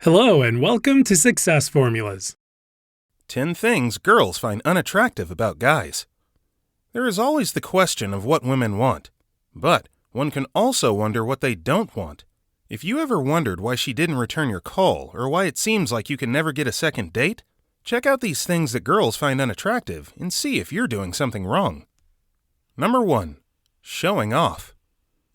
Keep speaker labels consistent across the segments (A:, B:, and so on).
A: Hello and welcome to Success Formulas.
B: 10 things girls find unattractive about guys. There is always the question of what women want, but one can also wonder what they don't want. If you ever wondered why she didn't return your call or why it seems like you can never get a second date, check out these things that girls find unattractive and see if you're doing something wrong. Number 1. Showing off.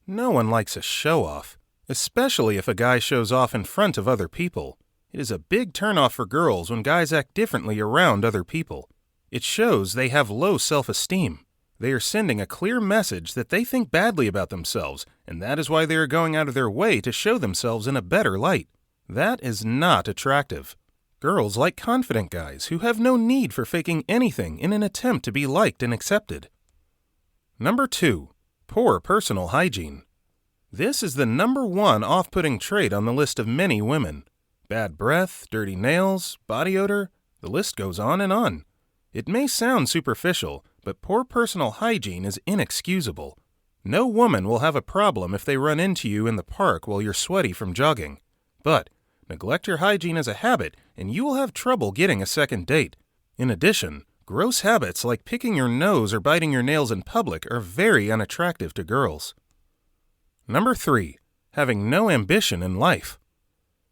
B: No one likes a show-off, especially if a guy shows off in front of other people. It is a big turnoff for girls when guys act differently around other people. It shows they have low self-esteem. They are sending a clear message that they think badly about themselves, and that is why they are going out of their way to show themselves in a better light. That is not attractive. Girls like confident guys who have no need for faking anything in an attempt to be liked and accepted. Number 2. Poor personal hygiene. This is the number 1 off-putting trait on the list of many women. Bad breath, dirty nails, body odor, the list goes on and on. It may sound superficial, but poor personal hygiene is inexcusable. No woman will have a problem if they run into you in the park while you're sweaty from jogging. But neglect your hygiene as a habit and you will have trouble getting a second date. In addition, gross habits like picking your nose or biting your nails in public are very unattractive to girls. Number 3. Having no ambition in life.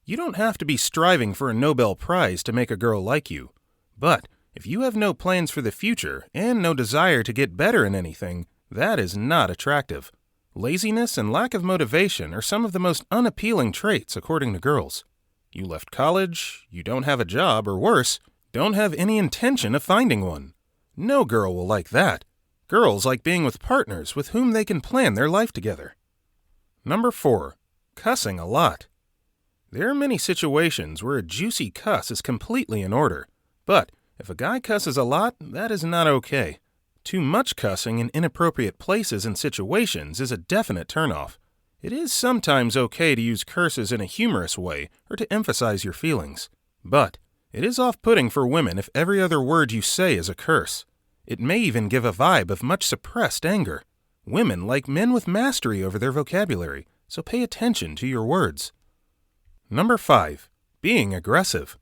B: You don't have to be striving for a Nobel Prize to make a girl like you. But if you have no plans for the future and no desire to get better in anything, that is not attractive. Laziness and lack of motivation are some of the most unappealing traits according to girls. You left college, you don't have a job, or worse, don't have any intention of finding one. No girl will like that. Girls like being with partners with whom they can plan their life together. Number 4. Cussing a lot. There are many situations where a juicy cuss is completely in order, but if a guy cusses a lot, that is not okay. Too much cussing in inappropriate places and situations is a definite turnoff. It is sometimes okay to use curses in a humorous way or to emphasize your feelings, but it is off-putting for women if every other word you say is a curse. It may even give a vibe of much suppressed anger. Women like men with mastery over their vocabulary, so pay attention to your words. Number 5. Being aggressive.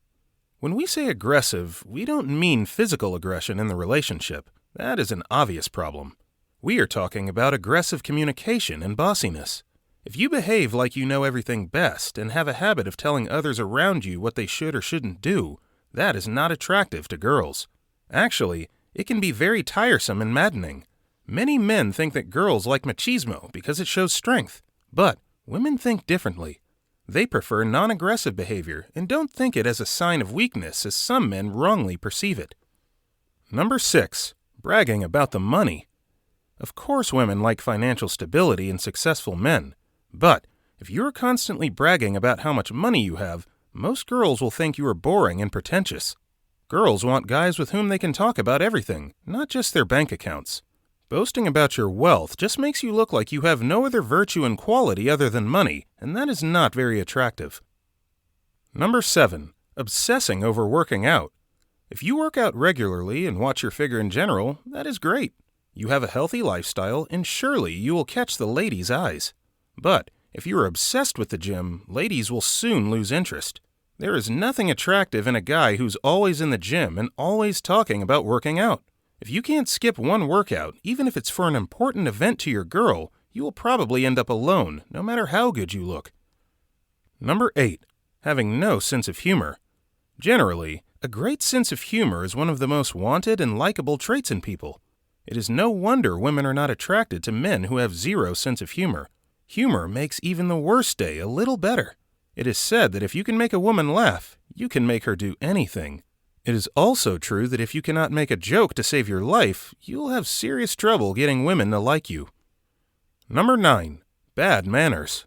B: When we say aggressive, we don't mean physical aggression in the relationship. That is an obvious problem. We are talking about aggressive communication and bossiness. If you behave like you know everything best and have a habit of telling others around you what they should or shouldn't do, that is not attractive to girls. Actually, it can be very tiresome and maddening. Many men think that girls like machismo because it shows strength, but women think differently. They prefer non-aggressive behavior and don't think it as a sign of weakness as some men wrongly perceive it. Number 6. Bragging about the money. Of course women like financial stability and successful men, but if you're constantly bragging about how much money you have, most girls will think you are boring and pretentious. Girls want guys with whom they can talk about everything, not just their bank accounts. Boasting about your wealth just makes you look like you have no other virtue and quality other than money, and that is not very attractive. Number 7. Obsessing over working out. If you work out regularly and watch your figure in general, that is great. You have a healthy lifestyle, and surely you will catch the ladies' eyes. But if you are obsessed with the gym, ladies will soon lose interest. There is nothing attractive in a guy who's always in the gym and always talking about working out. If you can't skip one workout, even if it's for an important event to your girl, you will probably end up alone, no matter how good you look. Number 8. Having no sense of humor. Generally, a great sense of humor is one of the most wanted and likable traits in people. It is no wonder women are not attracted to men who have zero sense of humor. Humor makes even the worst day a little better. It is said that if you can make a woman laugh, you can make her do anything. It is also true that if you cannot make a joke to save your life, you'll have serious trouble getting women to like you. Number 9. Bad manners.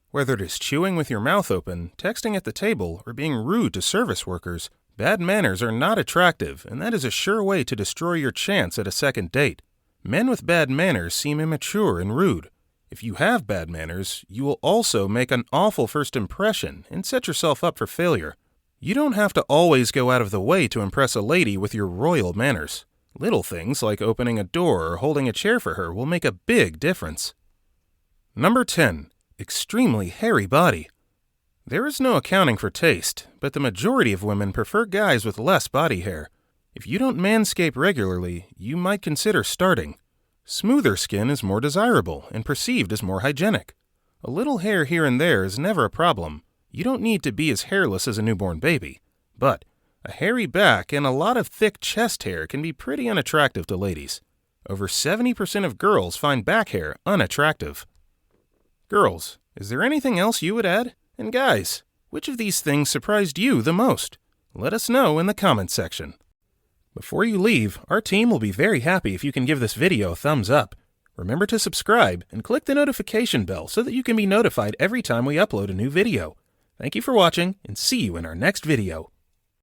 B: Whether it is chewing with your mouth open, texting at the table, or being rude to service workers, bad manners are not attractive, and that is a sure way to destroy your chance at a second date. Men with bad manners seem immature and rude. If you have bad manners, you will also make an awful first impression and set yourself up for failure. You don't have to always go out of the way to impress a lady with your royal manners. Little things like opening a door or holding a chair for her will make a big difference. Number 10. Extremely hairy body. There is no accounting for taste, but the majority of women prefer guys with less body hair. If you don't manscape regularly, you might consider starting. Smoother skin is more desirable and perceived as more hygienic. A little hair here and there is never a problem. You don't need to be as hairless as a newborn baby. But a hairy back and a lot of thick chest hair can be pretty unattractive to ladies. Over 70% of girls find back hair unattractive. Girls, is there anything else you would add? And guys, which of these things surprised you the most? Let us know in the comments section. Before you leave, our team will be very happy if you can give this video a thumbs up. Remember to subscribe and click the notification bell so that you can be notified every time we upload a new video. Thank you for watching and see you in our next video.